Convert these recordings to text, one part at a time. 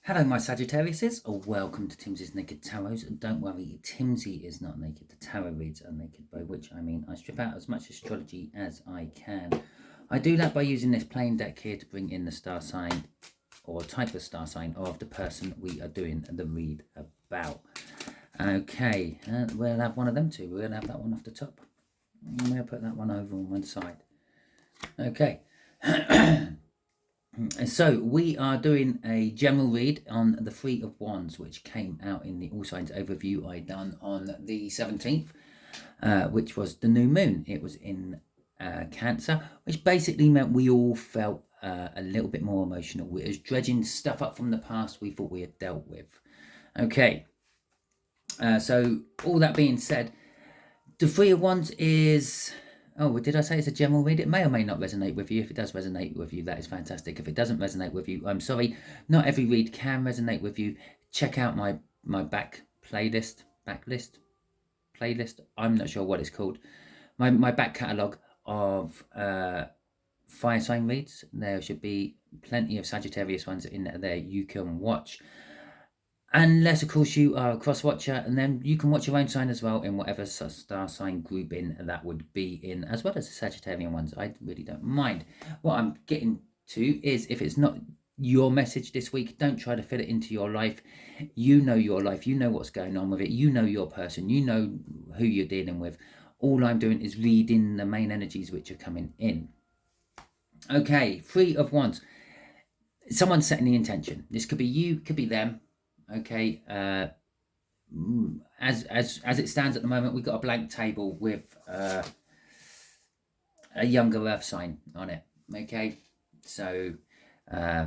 Hello, my Sagittariuses. Welcome to Timsy's Naked Tarot. Don't worry, Timsy is not naked. The tarot reads are naked, by which I mean I strip out as much astrology as I can. I do that by using this plain deck here to bring in the star sign or type of star sign of the person we are doing the read about. Okay, we'll have one of them two. We're going to have that one off the top. I'm going to put that one over on one side. Okay. So we are doing a general read on the Three of Wands, which came out in the All Signs overview I done on the 17th, which was the new moon. It was in Cancer, which basically meant we all felt a little bit more emotional. We was dredging stuff up from the past we thought we had dealt with. Okay, so all that being said, the Three of Wands is... Oh, did I say it's a general read? It may or may not resonate with you. If it does resonate with you, that is fantastic. If it doesn't resonate with you, I'm sorry. Not every read can resonate with you. Check out my back playlist. I'm not sure what it's called. My back catalogue of fire sign reads. There should be plenty of Sagittarius ones in there you can watch. Unless, of course, you are a cross-watcher, and then you can watch your own sign as well in whatever star sign grouping that would be in, as well as the Sagittarian ones. I really don't mind. What I'm getting to is, if it's not your message this week, don't try to fit it into your life. You know your life. You know what's going on with it. You know your person. You know who you're dealing with. All I'm doing is reading the main energies which are coming in. Okay, Three of Wands. Someone's setting the intention. This could be you, could be them. Okay, as it stands at the moment, we've got a blank table with a younger earth sign on it. Okay, so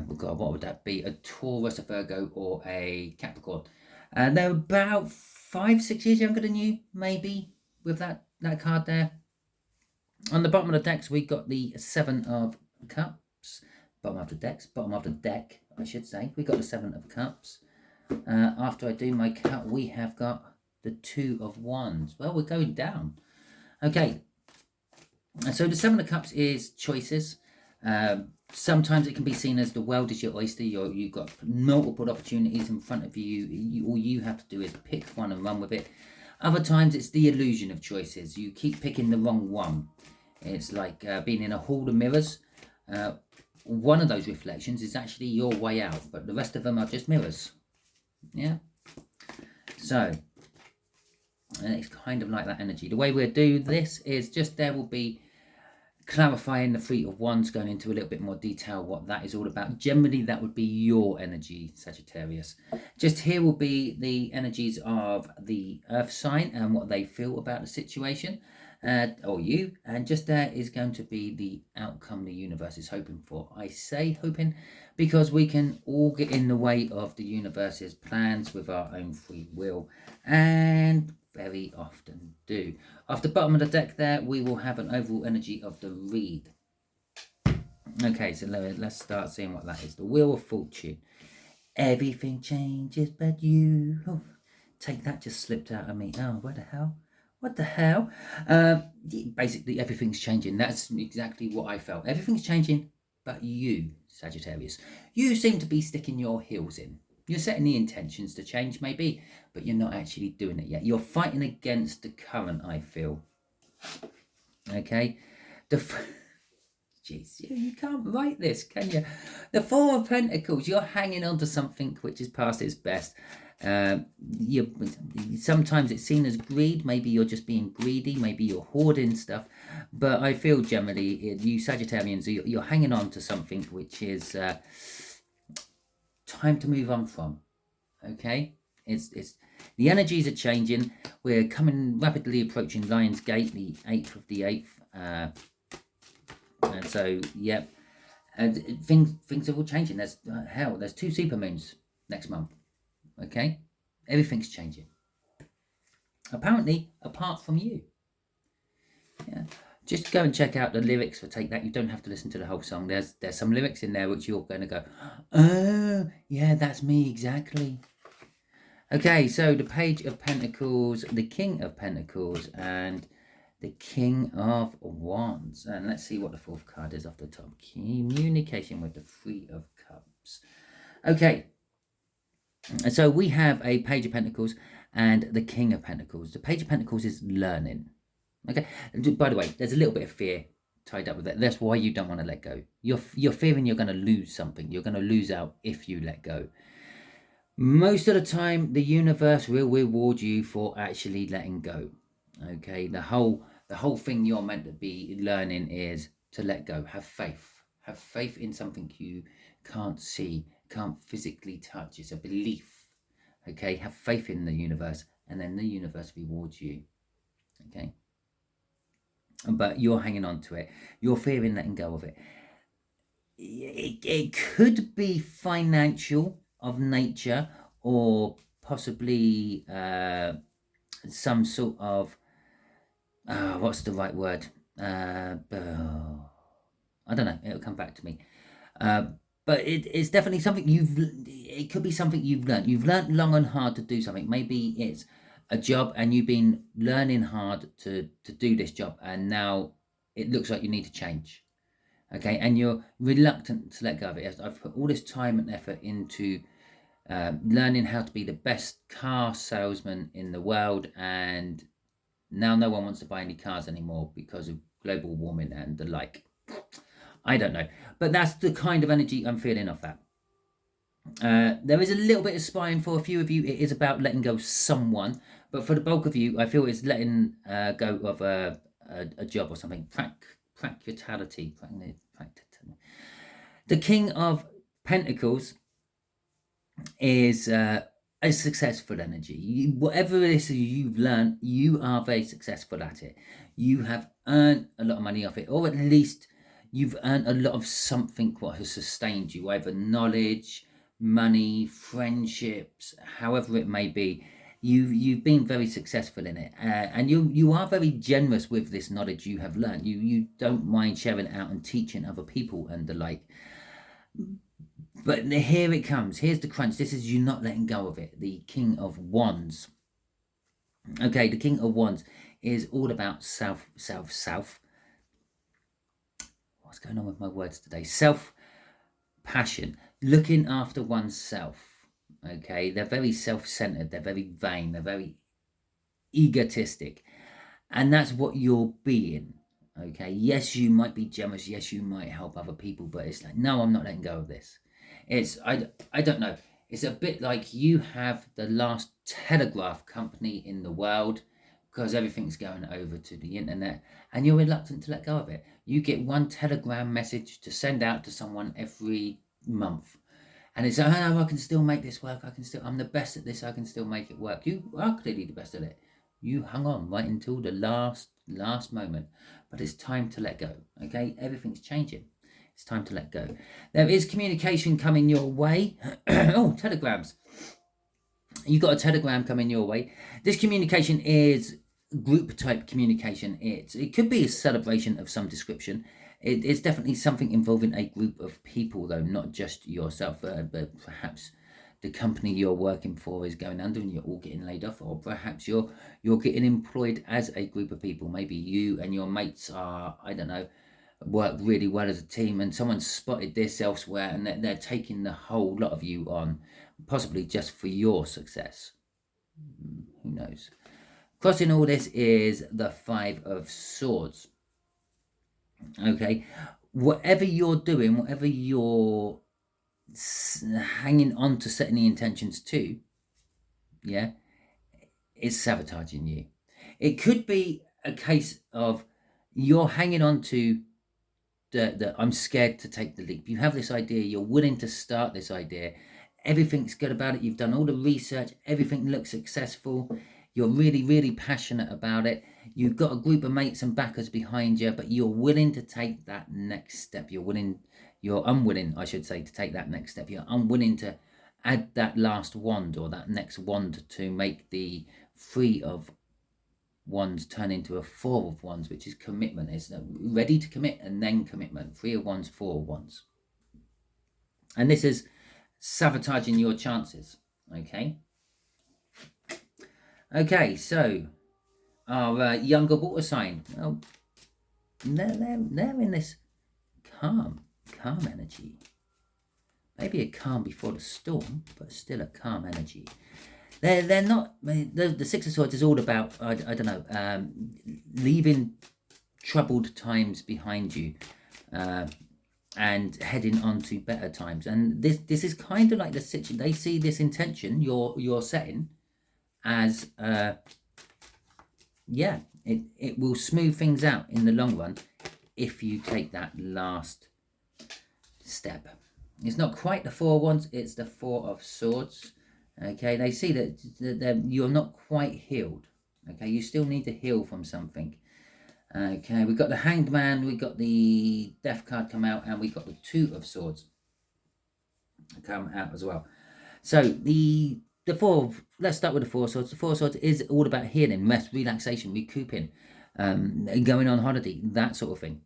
we've got, what would that be? A Taurus, a Virgo, or a Capricorn. And they're about 5-6 years younger than you, maybe, with that card there. On the bottom of the decks, we got the Seven of Cups. Bottom of the deck, I should say. We got the Seven of Cups. After I do my cut, we have got the Two of Wands. Well, we're going down. Okay. So the Seven of Cups is choices. Sometimes it can be seen as the world is your oyster. You've got multiple opportunities in front of you. All you have to do is pick one and run with it. Other times it's the illusion of choices. You keep picking the wrong one. It's like being in a hall of mirrors. One of those reflections is actually your way out, but the rest of them are just mirrors. Yeah, so, and it's kind of like that energy. The way we'll do this is just, there will be clarifying the Three of Wands, going into a little bit more detail what that is all about. Generally, that would be your energy, Sagittarius. Just here will be the energies of the earth sign and what they feel about the situation, or you, and just there is going to be the outcome the universe is hoping for. I say hoping because we can all get in the way of the universe's plans with our own free will, and very often do. Off the bottom of the deck there, we will have an overall energy of the read. Okay, so let's start seeing what that is. The Wheel of Fortune. Everything changes but you. Oh, take that, just slipped out of me. Oh, what the hell? What the hell? Basically, everything's changing. That's exactly what I felt. Everything's changing but you, Sagittarius. You seem to be sticking your heels in. You're setting the intentions to change, maybe, but you're not actually doing it yet. You're fighting against the current, I feel. Okay? Jeez, you can't write this, can you? The Four of Pentacles, you're hanging on to something which is past its best. Sometimes it's seen as greed. Maybe you're just being greedy. Maybe you're hoarding stuff. But I feel generally, you Sagittarians, you're hanging on to something which is time to move on from. Okay, it's the energies are changing. We're rapidly approaching Lion's Gate, the 8th of the 8th. And so, yep, and things are all changing. There's there's 2 supermoons next month. Okay, everything's changing. Apparently, apart from you. Yeah, just go and check out the lyrics for Take That. You don't have to listen to the whole song. There's some lyrics in there which you're going to go, oh, yeah, that's me exactly. Okay, so the Page of Pentacles, the King of Pentacles, and the King of Wands. And let's see what the 4th card is off the top. Communication with the Three of Cups. Okay, And so we have a Page of Pentacles and the King of Pentacles. The Page of Pentacles is learning. Okay. By the way, there's a little bit of fear tied up with it. That's why you don't want to let go. You're fearing you're going to lose something. You're going to lose out if you let go. Most of the time, the universe will reward you for actually letting go. Okay. The whole thing you're meant to be learning is to let go. Have faith. Have faith in something you can't see, can't physically touch. It's a belief. Okay. Have faith in the universe, and then the universe rewards you. Okay. But you're hanging on to it. You're fearing letting go of it. It could be financial of nature, or possibly some sort of what's the right word? I don't know. It'll come back to me. But it's definitely something it could be something you've learned. You've learned long and hard to do something. Maybe it's a job and you've been learning hard to do this job, and now it looks like you need to change. Okay, and you're reluctant to let go of it. I've put all this time and effort into learning how to be the best car salesman in the world, and now no one wants to buy any cars anymore because of global warming and the like. I don't know, but that's the kind of energy I'm feeling off that. There is a little bit of spying for a few of you. It is about letting go of someone, but for the bulk of you, I feel it's letting go of a job or something. Practicality. The King of Pentacles is a successful energy. Whatever it is you've learned, you are very successful at it. You have earned a lot of money off it, or at least you've earned a lot of something what has sustained you, either knowledge, money, friendships, however it may be. You've been very successful in it, and you are very generous with this knowledge you have learned. You don't mind sharing it out and teaching other people and the like. But here it comes. Here's the crunch. This is you not letting go of it. The King of Wands. Okay, the King of Wands is all about self. What's going on with my words today? Self-passion. Looking after oneself. Okay, they're very self-centered. They're very vain. They're very egotistic. And that's what you're being. Okay, yes, you might be generous. Yes, you might help other people. But it's like, no, I'm not letting go of this. It's, I don't know. It's a bit like you have the last telegraph company in the world because everything's going over to the internet and you're reluctant to let go of it. You get one telegram message to send out to someone every month. And it's, oh no, I can still make this work. I'm the best at this. I can still make it work. You are clearly the best at it. You hung on right until the last moment. But it's time to let go. Okay, everything's changing. It's time to let go. There is communication coming your way. Oh, telegrams. You've got a telegram coming your way. This communication is group type communication. It could be a celebration of some description. It's definitely something involving a group of people, though, not just yourself. But perhaps the company you're working for is going under and you're all getting laid off, or perhaps you're getting employed as a group of people. Maybe you and your mates are, I don't know, work really well as a team, and someone's spotted this elsewhere and they're taking the whole lot of you on, possibly just for your success. Who knows? Crossing all this is the Five of Swords. Okay, whatever you're doing, whatever you're hanging on to setting the intentions to, yeah, it's sabotaging you. It could be a case of you're hanging on to the I'm scared to take the leap. You have this idea, you're willing to start this idea, everything's good about it, you've done all the research, everything looks successful, you're really, really passionate about it, you've got a group of mates and backers behind you, but you're willing to take that next step. You're unwilling, I should say, to take that next step. You're unwilling to add that last wand or that next wand to make the Three of Wands turn into a Four of Wands, which is commitment. It's ready to commit and then commitment. Three of Wands, Four of Wands. And this is sabotaging your chances. Okay. Okay, so our younger water sign. Well, they're in this calm energy. maybe a calm before the storm, but still a calm energy. They're not, the Six of Swords is all about, I don't know, leaving troubled times behind you, and heading on to better times. And this is kind of like the situation. They see this intention you're setting as, yeah, it will smooth things out in the long run if you take that last step. It's not quite the Four of Wands, it's the Four of Swords. Okay, they see that you're not quite healed. Okay, you still need to heal from something. Okay, we've got the Hanged Man, we've got the Death card come out, and we've got the Two of Swords come out as well. So let's start with the Four of Swords. The Four of Swords is all about healing, rest, relaxation, recouping, going on holiday, that sort of thing.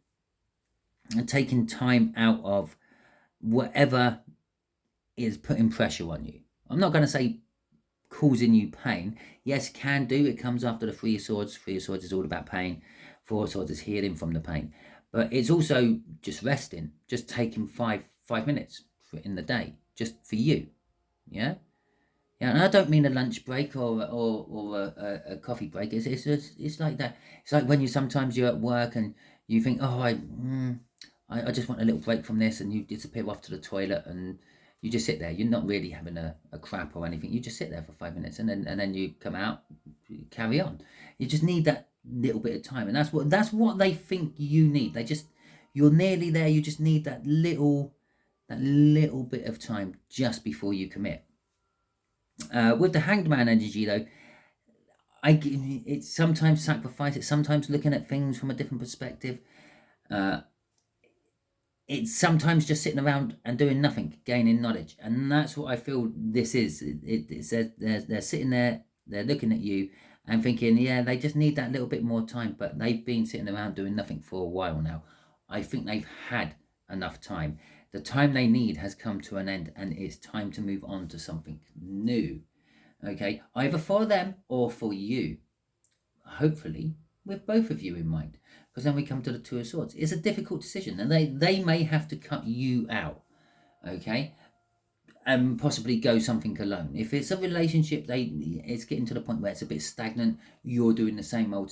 And taking time out of whatever is putting pressure on you. I'm not going to say causing you pain. Yes, can do. It comes after the Three of Swords. Three of Swords is all about pain. Four of Swords is healing from the pain. But it's also just resting, just taking five minutes in the day, just for you. Yeah? Yeah, and I don't mean a lunch break or a coffee break. It's like that. It's like when sometimes you're at work and you think, oh, I just want a little break from this, and you disappear off to the toilet and you just sit there. You're not really having a crap or anything. You just sit there for 5 minutes and then you come out, you carry on. You just need that little bit of time, and that's what they think you need. You're nearly there. You just need that little bit of time just before you commit. With the Hanged Man energy, though, it's sometimes sacrifice. It's sometimes looking at things from a different perspective. It's sometimes just sitting around and doing nothing, gaining knowledge, and that's what I feel this is. It says they're sitting there, they're looking at you and thinking, yeah, they just need that little bit more time, but they've been sitting around doing nothing for a while now. I think they've had enough time. The time they need has come to an end, and it's time to move on to something new. Okay, either for them or for you. Hopefully, with both of you in mind. Because then we come to the Two of Swords. It's a difficult decision, and they may have to cut you out, okay, and possibly go something alone. If it's a relationship, it's getting to the point where it's a bit stagnant. You're doing the same old,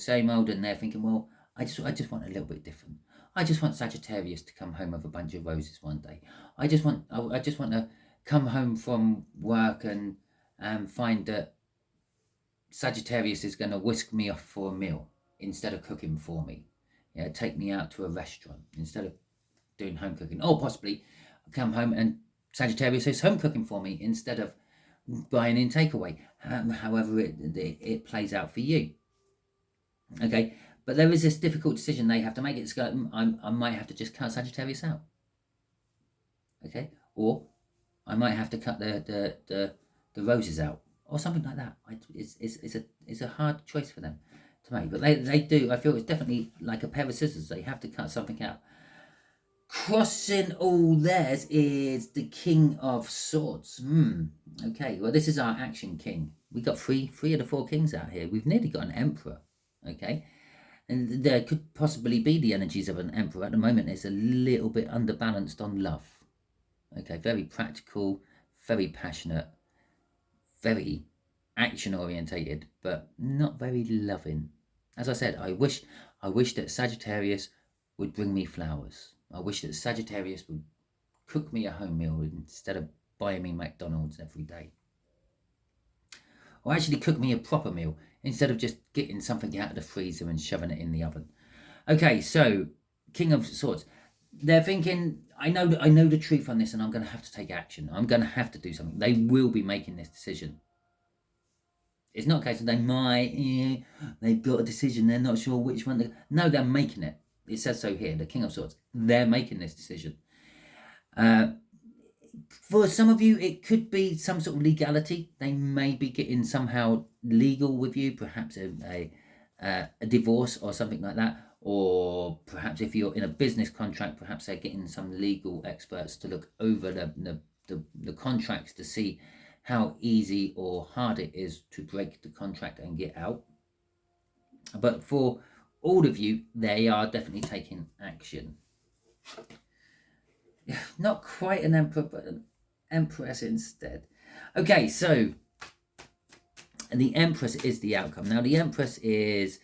and they're thinking, well, I just want a little bit different. I just want Sagittarius to come home with a bunch of roses one day. I just want to come home from work and find that Sagittarius is going to whisk me off for a meal instead of cooking for me. Yeah, take me out to a restaurant instead of doing home cooking. Or possibly come home and Sagittarius is home cooking for me instead of buying in takeaway. However it plays out for you. Okay, but there is this difficult decision they have to make. It's like, I might have to just cut Sagittarius out. Okay, or I might have to cut the roses out, or something like that. It's a hard choice for them to make, but they do. I feel it's definitely like a pair of scissors. They have to cut something out. Crossing all theirs is the King of Swords. Okay, well, this is our action king. We got three of the four kings out here. We've nearly got an emperor. Okay, and there could possibly be the energies of an emperor. At the moment, it's a little bit underbalanced on love. Okay, very practical, very passionate, very action orientated, but not very loving. As I said, I wish that Sagittarius would bring me flowers. I wish that Sagittarius would cook me a home meal instead of buying me McDonald's every day. Or actually cook me a proper meal instead of just getting something out of the freezer and shoving it in the oven. Okay, so King of Swords. They're thinking, I know the truth on this, and I'm going to have to take action. I'm going to have to do something. They will be making this decision. It's not a case of they've got a decision, they're not sure which one. No, they're making it. It says so here, the King of Swords. They're making this decision. For some of you, it could be some sort of legality. They may be getting somehow legal with you, perhaps a divorce or something like that. Or perhaps if you're in a business contract, perhaps they're getting some legal experts to look over the contracts to see how easy or hard it is to break the contract and get out. But for all of you, they are definitely taking action. Not quite an emperor, but Empress instead. Okay, so the Empress is the outcome. Now, the Empress is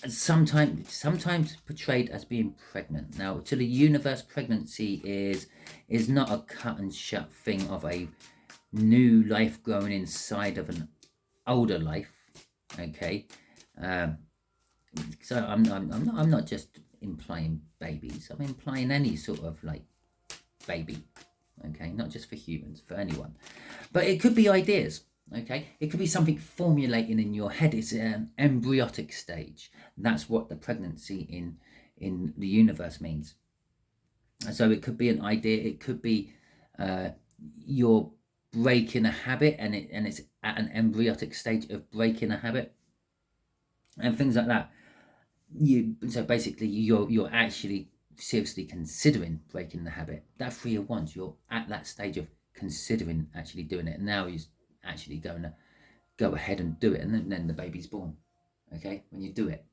sometimes portrayed as being pregnant. Now, to the universe, pregnancy is not a cut and shut thing of a new life growing inside of an older life. Okay, so I'm not just implying babies. I'm implying any sort of like baby. Okay, not just for humans, for anyone, but it could be ideas. Okay, it could be something formulating in your head. It's an embryonic stage. That's what the pregnancy in the universe means. So it could be an idea. It could be you're breaking a habit, and it's at an embryonic stage of breaking a habit, and things like that. So basically you're actually seriously considering breaking the habit. That 3 of Wands, you're at that stage of considering actually doing it. And now he's actually going to go ahead and do it, and then the baby's born. Okay, when you do it.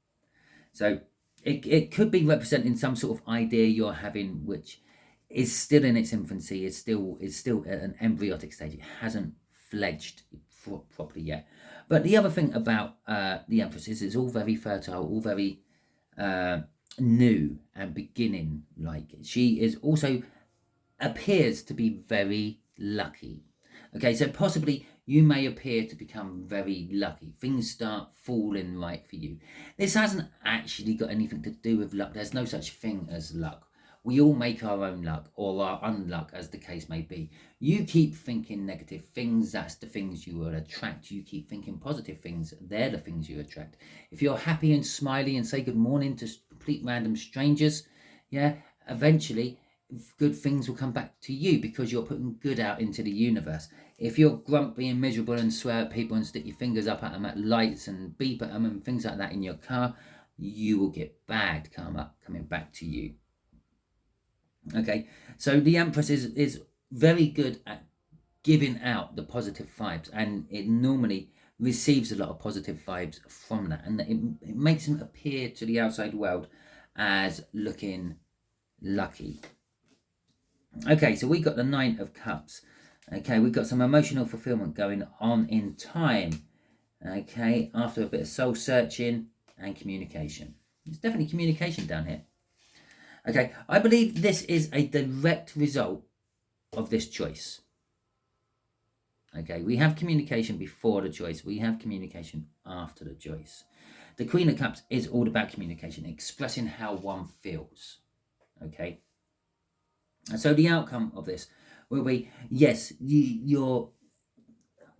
So it could be representing some sort of idea you're having, which is still in its infancy, is still at an embryonic stage. It hasn't fledged properly yet. But the other thing about the Empress is it's all very fertile, all very new and beginning. Like, she is also appears to be very lucky. Okay, so possibly you may appear to become very lucky. Things start falling right for you. This hasn't actually got anything to do with luck. There's no such thing as luck. We all make our own luck, or our unluck, as the case may be. You keep thinking negative things, that's the things you will attract. You keep thinking positive things, they're the things you attract. If you're happy and smiley and say good morning to complete random strangers, yeah, eventually good things will come back to you, because you're putting good out into the universe. If you're grumpy and miserable and swear at people and stick your fingers up at them at lights and beep at them and things like that in your car, you will get bad karma coming back to you. Okay, so the Empress is very good at giving out the positive vibes, and it normally receives a lot of positive vibes from that, and it makes them appear to the outside world as looking lucky. Okay, so we got the 9 of Cups. Okay, we've got some emotional fulfillment going on in time. Okay, after a bit of soul searching and communication. There's definitely communication down here. Okay, I believe this is a direct result of this choice. Okay, we have communication before the choice. We have communication after the choice. The Queen of Cups is all about communication, expressing how one feels. Okay, and so the outcome of this will be, yes,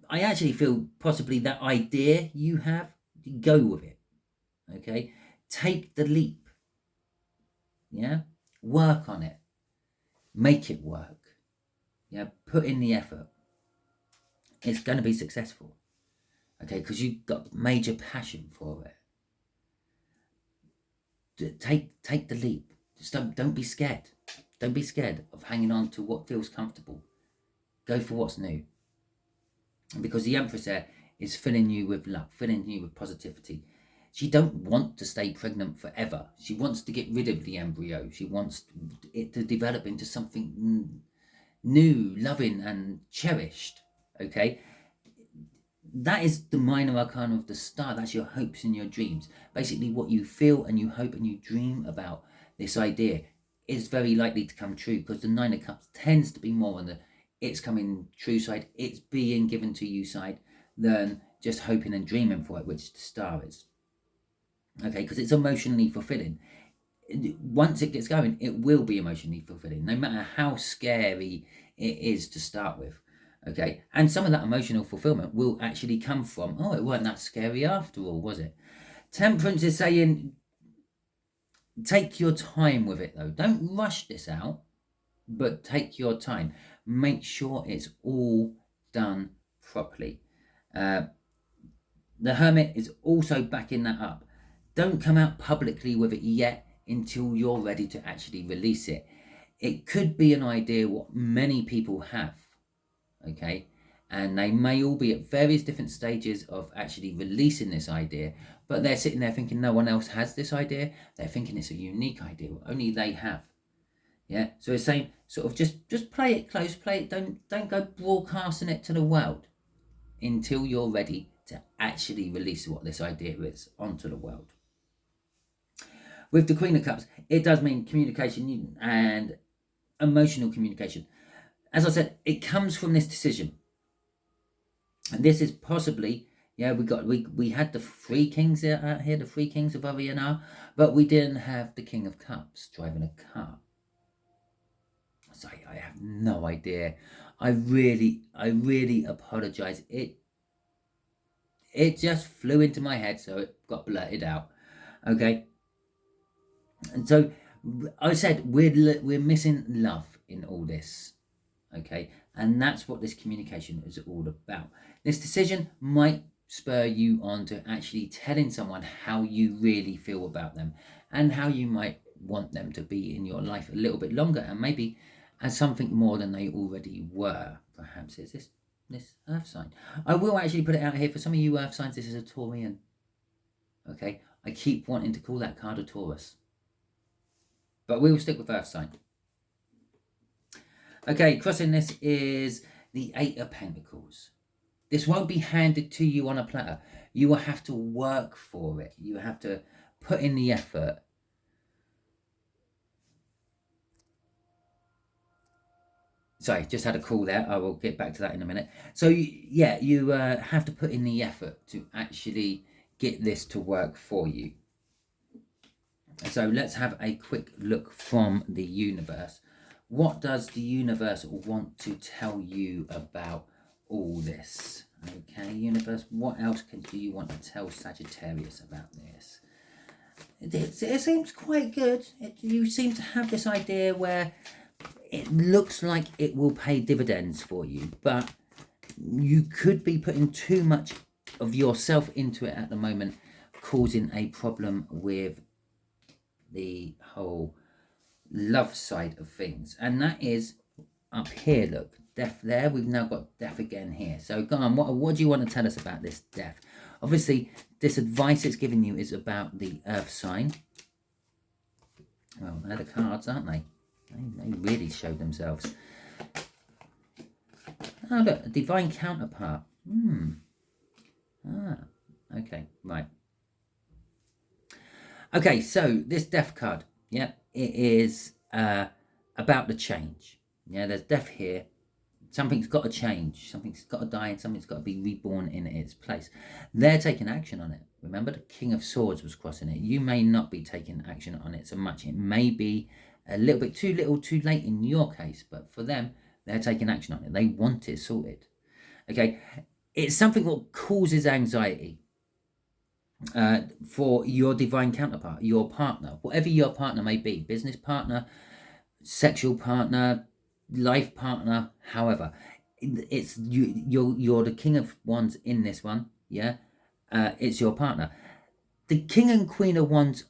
I actually feel possibly that idea you have, go with it. Okay, take the leap. Yeah, work on it, make it work. Yeah, put in the effort. It's going to be successful. Okay, because you've got major passion for it. Take the leap. Just don't be scared. Don't be scared of hanging on to what feels comfortable. Go for what's new. And because the Empress there is filling you with luck, filling you with positivity. She don't want to stay pregnant forever. She wants to get rid of the embryo. She wants it to develop into something new, loving, and cherished. Okay? That is the minor arcana of the star. That's your hopes and your dreams. Basically, what you feel and you hope and you dream about this idea is very likely to come true, because the 9 of Cups tends to be more on the it's coming true side, it's being given to you side, than just hoping and dreaming for it, which the star is. Okay, because it's emotionally fulfilling. Once it gets going, it will be emotionally fulfilling, no matter how scary it is to start with. Okay, and some of that emotional fulfillment will actually come from, oh, it wasn't that scary after all, was it? Temperance is saying, take your time with it though. Don't rush this out, but take your time. Make sure it's all done properly. The Hermit is also backing that up. Don't come out publicly with it yet until you're ready to actually release it. It could be an idea what many people have, okay? And they may all be at various different stages of actually releasing this idea, but they're sitting there thinking no one else has this idea. They're thinking it's a unique idea, only they have. Yeah, so it's saying sort of just play it close, play it. Don't go broadcasting it to the world until you're ready to actually release what this idea is onto the world. With the Queen of Cups, it does mean communication and emotional communication. As I said, it comes from this decision, and this is possibly, yeah, we had the three kings out here, the three kings of Oriana, but we didn't have the King of Cups driving a car. So I have no idea. I really apologize. It just flew into my head, so it got blurted out. Okay, and so I said we're missing love in all this. Okay, and that's what this communication is all about. This decision might spur you on to actually telling someone how you really feel about them and how you might want them to be in your life a little bit longer, and maybe as something more than they already were. Perhaps it's this earth sign. I will actually put it out here for some of you earth signs. This is a Taurian. Okay, I keep wanting to call that card a Taurus, but we will stick with earth sign. Okay, crossing this is the Eight of Pentacles. This won't be handed to you on a platter. You will have to work for it. You have to put in the effort. Sorry, just had a call there. I will get back to that in a minute. So, yeah, you have to put in the effort to actually get this to work for you. So let's have a quick look from the universe. What does the universe want to tell you about all this? Okay, universe, what else do you want to tell Sagittarius about this? It seems quite good. You seem to have this idea where it looks like it will pay dividends for you, but you could be putting too much of yourself into it at the moment, causing a problem with the whole love side of things. And that is up here, look, death there. We've now got death again here. So go on, what do you want to tell us about this death? Obviously, this advice it's giving you is about the earth sign. Well, they're the cards, aren't they? They really show themselves. Oh, look, a divine counterpart. Okay, right. Okay, so this death card, yeah, it is about the change. Yeah, there's death here. Something's got to change. Something's got to die, and something's got to be reborn in its place. They're taking action on it. Remember, the King of Swords was crossing it. You may not be taking action on it so much. It may be a little bit too little, too late in your case, but for them, they're taking action on it. They want it sorted. Okay, it's something that causes anxiety for your divine counterpart, your partner, whatever your partner may be, business partner, sexual partner, life partner, however. It's you're the King of Wands in this one, yeah. It's your partner. The King and Queen of Wands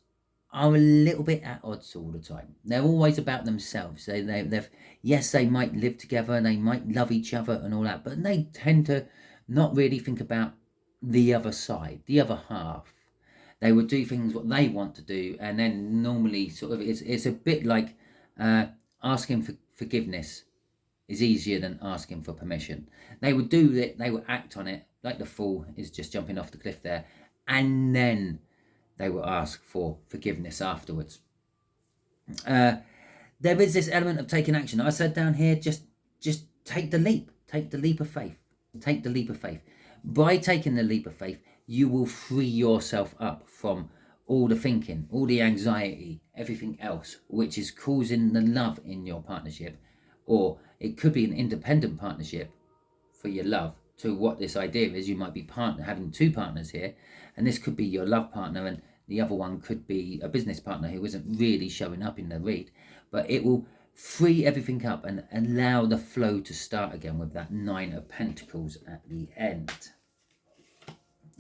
are a little bit at odds all the time. They're always about themselves. They've yes, they might live together and they might love each other and all that, but they tend to not really think about the other side, the other half. They would do things what they want to do, and then normally sort of it's a bit like asking for forgiveness is easier than asking for permission. They would do it, they would act on it, like the fool is just jumping off the cliff there, and then they will ask for forgiveness afterwards. There is this element of taking action. I said down here, just take the leap. Take the leap of faith. Take the leap of faith. By taking the leap of faith, you will free yourself up from all the thinking, all the anxiety, everything else, which is causing the love in your partnership. Or it could be an independent partnership for your love. To what this idea is, you might be having two partners here, and this could be your love partner, and the other one could be a business partner who isn't really showing up in the read, but it will free everything up and allow the flow to start again with that Nine of Pentacles at the end.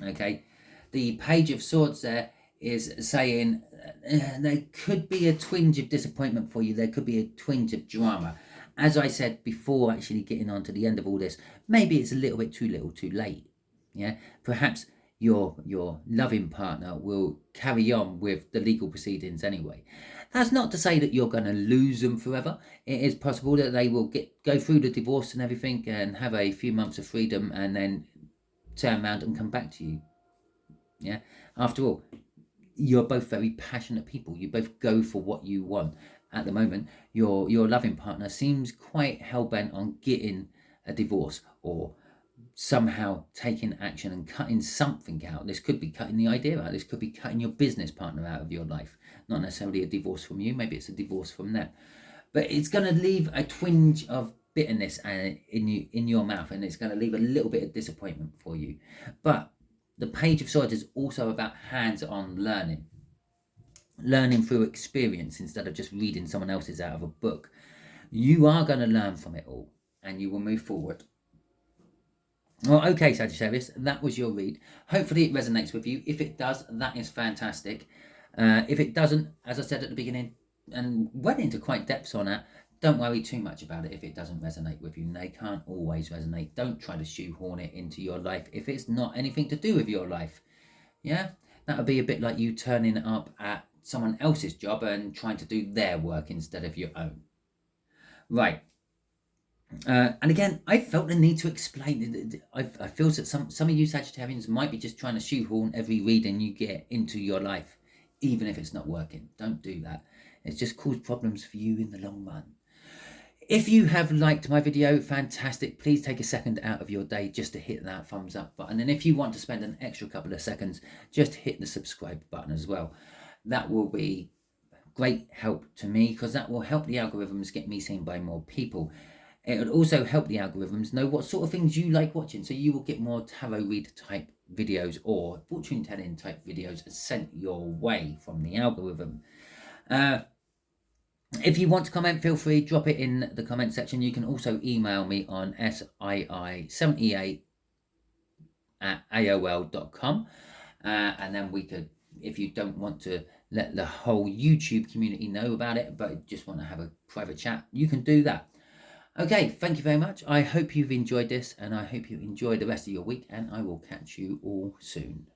Okay, the Page of Swords there is saying there could be a twinge of disappointment for you. There could be a twinge of drama. As I said before, actually getting on to the end of all this, maybe it's a little bit too little, too late. Yeah, perhaps your loving partner will carry on with the legal proceedings anyway. That's not to say that you're going to lose them forever. It is possible that they will go through the divorce and everything and have a few months of freedom and then turn around and come back to you. Yeah. After all, you're both very passionate people. You both go for what you want. At the moment, your loving partner seems quite hell-bent on getting a divorce or somehow taking action and cutting something out. This could be cutting the idea out. This could be cutting your business partner out of your life. Not necessarily a divorce from you. Maybe it's a divorce from them. But it's going to leave a twinge of bitterness in your mouth, and it's going to leave a little bit of disappointment for you. But the Page of Swords is also about hands-on learning through experience instead of just reading someone else's out of a book. You are going to learn from it all, and you will move forward. Well, okay, Sagittarius, that was your read. Hopefully it resonates with you. If it does, that is fantastic. If it doesn't, as I said at the beginning, and went into quite depths on that, don't worry too much about it if it doesn't resonate with you. They can't always resonate. Don't try to shoehorn it into your life if it's not anything to do with your life. Yeah? That would be a bit like you turning up at someone else's job and trying to do their work instead of your own. Right. And again, I felt the need to explain. I feel that some of you Sagittarians might be just trying to shoehorn every reading you get into your life, even if it's not working. Don't do that. It's just caused problems for you in the long run. If you have liked my video, fantastic. Please take a second out of your day just to hit that thumbs up button. And if you want to spend an extra couple of seconds, just hit the subscribe button as well. That will be great help to me because that will help the algorithms get me seen by more people. It would also help the algorithms know what sort of things you like watching, so you will get more tarot read type videos or fortune telling type videos sent your way from the algorithm. If you want to comment, feel free, drop it in the comment section. You can also email me on sii78@aol.com. And then we could, if you don't want to let the whole YouTube community know about it, but just want to have a private chat, you can do that. Okay, thank you very much. I hope you've enjoyed this, and I hope you enjoy the rest of your week, and I will catch you all soon.